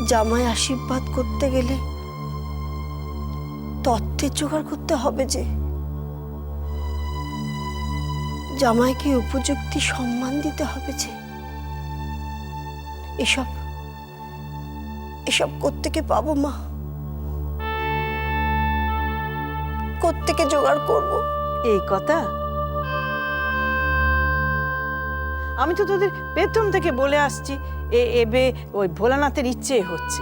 জামাই আশীর্বাদ করতে গেলে তত্ত্বের জোগাড় করতে হবে যে, জামাইকে উপযুক্ত সম্মান দিতে হবে যে, এসব এসব কোত্থেকে পাবো মা? কোত্থেকে জোগাড় করব? এই কথা আমি তো তোদের প্রথম থেকে বলে আসছি, এবে ওই ভোলানাথের ইচ্ছে হচ্ছে।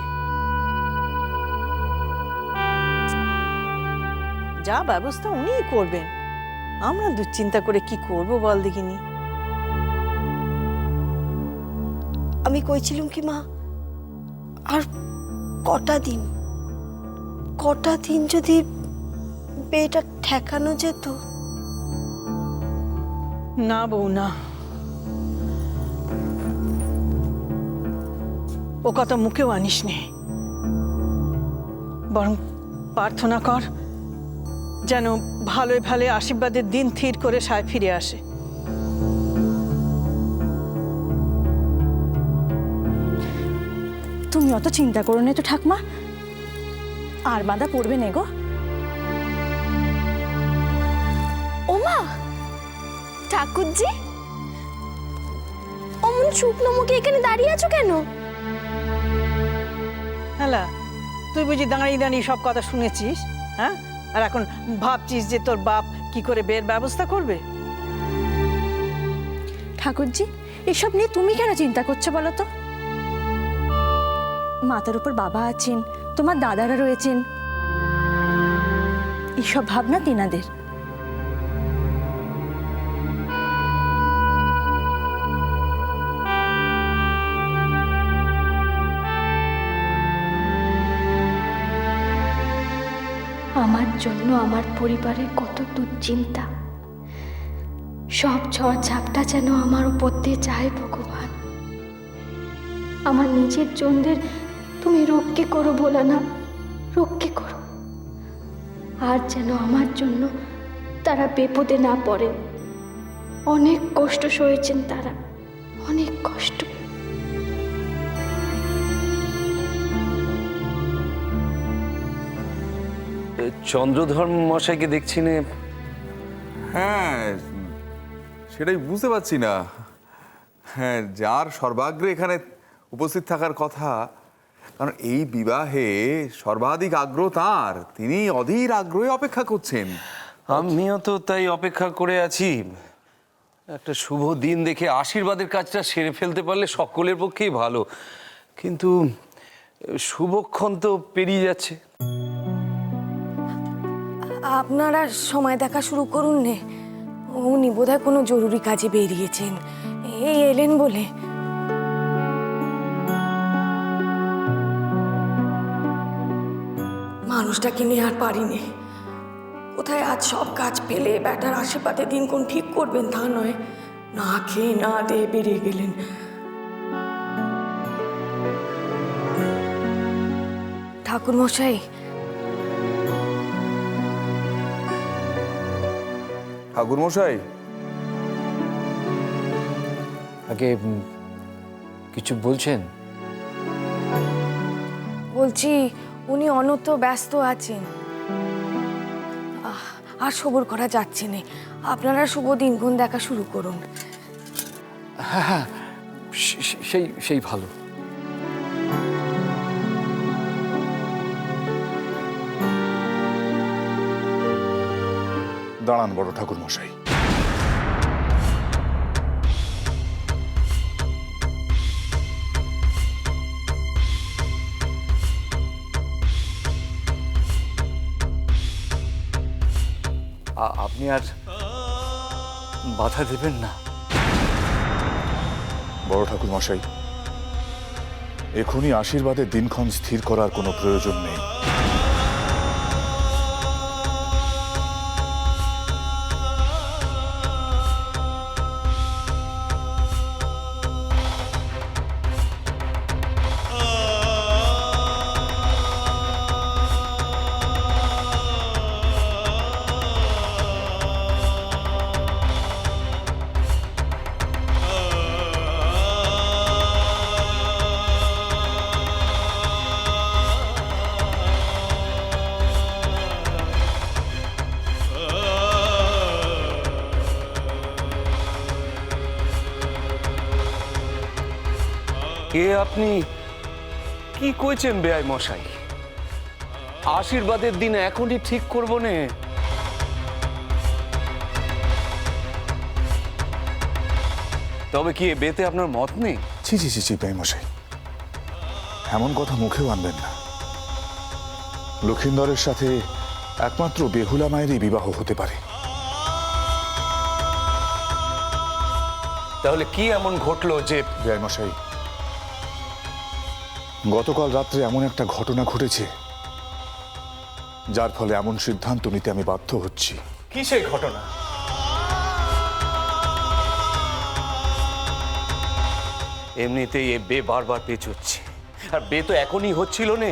যা ব্যবস্থা উনিই করবেন, আমরা দুশ্চিন্তা করে কি করব বল দেখিনি। আমি কইছিলাম কি মা, আর কটা দিন যদি বিয়েটা ঠেকানো যেত। না বউ না, ও কথা মুখেও আনিস নে, বরং প্রার্থনা কর যেন ভালোই ভালো আশীর্বাদের দিন স্থির করে সায় ফিরে আসে। তুমি অত চিন্তা করো না তো ঠাকমা, আর বাঁধা পড়বে না গো। ওমা, ঠাকুরজি অমন শুকনো মুখে এখানে দাঁড়িয়ে আছো কেন? হ্যালা, তুই বুঝি দাঁড়িয়ে দাঁড়িয়ে সব কথা শুনেছিস? হ্যাঁ, আর এখন ভাবছিস যে তোর বাপ কি করে বের ব্যবস্থা করবে? ঠাকুরজি, এসব নিয়ে তুমি কেন চিন্তা করছো বলো তো? মাথার উপর বাবা আছেন, তোমার দাদারা রয়েছেন, এসব ভাবনা তেনাদের। আমার জন্য আমার পরিবারের কত দুশ্চিন্তা, সব ঝড় ঝাপটা যেন আমার উপর দিয়ে যায় ভগবান। আমার নিজের জনদের তুমি রক্ষে করো ভোলানাথ, রক্ষে করো। আর যেন আমার জন্য তারা বিপদে না পড়ে। অনেক কষ্ট সয়েছেন তারা, অনেক কষ্ট। চন্দ্রধর মশাইকে দেখছি না। হ্যাঁ, সেটাই বুঝতে পারছি না। হ্যাঁ, যার সর্বাগ্রে এখানে উপস্থিত থাকার কথা, কারণ এই বিবাহে সর্বাধিক আগ্রহ তাঁর, তিনি অধীর আগ্রহে অপেক্ষা করছেন। আমিও তো তাই অপেক্ষা করে আছি। একটা শুভ দিন দেখে আশীর্বাদের কাজটা সেরে ফেলতে পারলে সকলের পক্ষেই ভালো, কিন্তু শুভক্ষণ তো পেরিয়ে যাচ্ছে। আপনারা সময় দেখা শুরু করুন নে, উনি বোধহয় কোনো জরুরি কাজে বেরিয়েছেন, এই এলেন বলে। মানুষটাকে নিয়ে আর পারিনি। কোথায় আজ সব কাজ পেলে ব্যাটার আশেপাশে দিন কোন ঠিক করবেন তা নয়, না খেয়ে না দিয়ে বেরিয়ে গেলেন। ঠাকুর মশাই, ঠাকুর মশাই, আগে কিছু বলছেন? বলছি উনি অনত ব্যস্ত আছেন, আর সবর করা যাচ্ছে না। আপনারা শুভ দিনক্ষণ দেখা শুরু করুন। হ্যাঁ হ্যাঁ, সেই ভালো। দাঁড়ান বড় ঠাকুর মশাই, আপনি আর বাধা দেবেন না? বড় ঠাকুর মশাই, এখনই আশীর্বাদের দিনক্ষণ স্থির করার কোনো প্রয়োজন নেই। কে আপনি? কি কইছেন বেয়াই মশাই? আশীর্বাদের দিন এখনই ঠিক করব নে। তবে কি এ বেতে আপনার মত নেই? ছি ছি ছি ছি মশাই, এমন কথা মুখেও আনবেন না। লক্ষিন্দরের সাথে একমাত্র বেহুলা মায়েরই বিবাহ হতে পারে। তাহলে কি এমন ঘটলো যে? বেয়াই মশাই, গতকাল রাত্রে এমন একটা ঘটনা ঘটেছে যার ফলে এমন সিদ্ধান্ত নিতে আমি বাধ্য হচ্ছি। কি সেই ঘটনা? এমনিতেই এ বে বারবার পেঁচোচ্ছে, আর বে তো এখনই হচ্ছিল নে।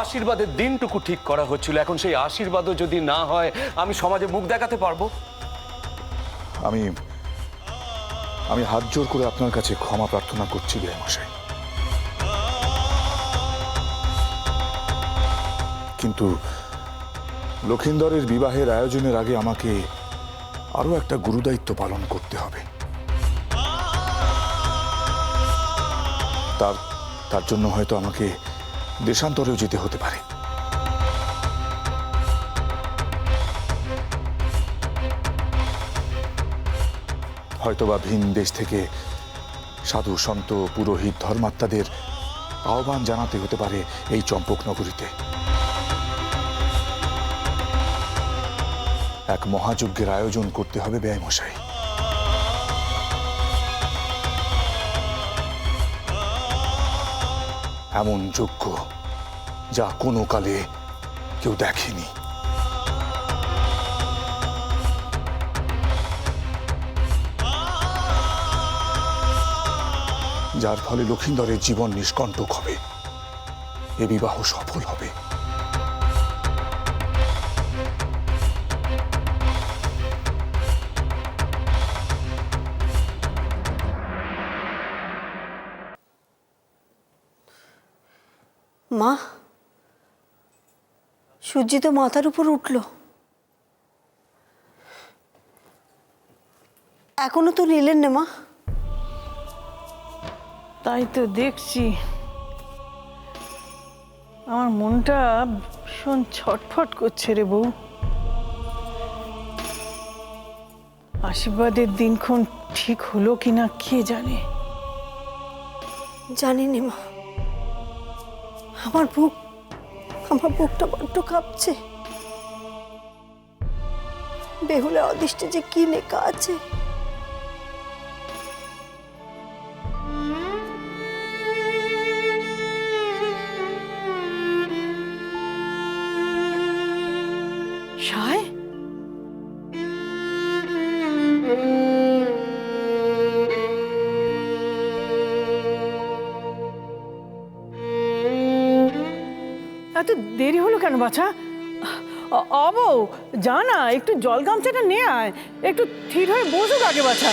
আশীর্বাদের দিনটুকু ঠিক করা হচ্ছিল, এখন সেই আশীর্বাদও যদি না হয় আমি সমাজে মুখ দেখাতে পারবো? আমি আমি হাত জোর করে আপনার কাছে ক্ষমা প্রার্থনা করছি বেয়াই মশাই, কিন্তু লক্ষিন্দরের বিবাহের আয়োজনের আগে আমাকে আরো একটা গুরুদায়িত্ব পালন করতে হবে। তার জন্য হয়তো আমাকে দেশান্তরেও যেতে হতে পারে। হয়তোবা ভিন দেশ থেকে সাধু সন্ত পুরোহিত ধর্মাত্মাদের আহ্বান জানাতে হতে পারে এই চম্পক নগরীতে। এক মহাযজ্ঞের আয়োজন করতে হবে বেয়াই মশাই। এমন যজ্ঞ যা কোনো কালে কেউ দেখেনি। যার ফলে লক্ষিন্দরের জীবন নিষ্কণ্টক হবে, এ বিবাহ সফল হবে। মা, সূর্যি তো মাথার উপর উঠল, এখনো তো নিলেন না মা। তাই তো দেখছি, আমার মনটা ভীষণ ছটফট করছে রে বউ। আশীর্বাদের দিনক্ষণ ঠিক হলো কিনা কে জানে। জানি না মা, আমার বুকটা বড্ড কাঁপছে। বেহুলা অদৃষ্টে যে কি লেখা আছে। সায়, এত দেরি হলো কেন বাছা? অবৌ যা না, একটু জল গামছাটা নিয়ে আয়, একটু থির হয়ে বসুক আগে বাছা।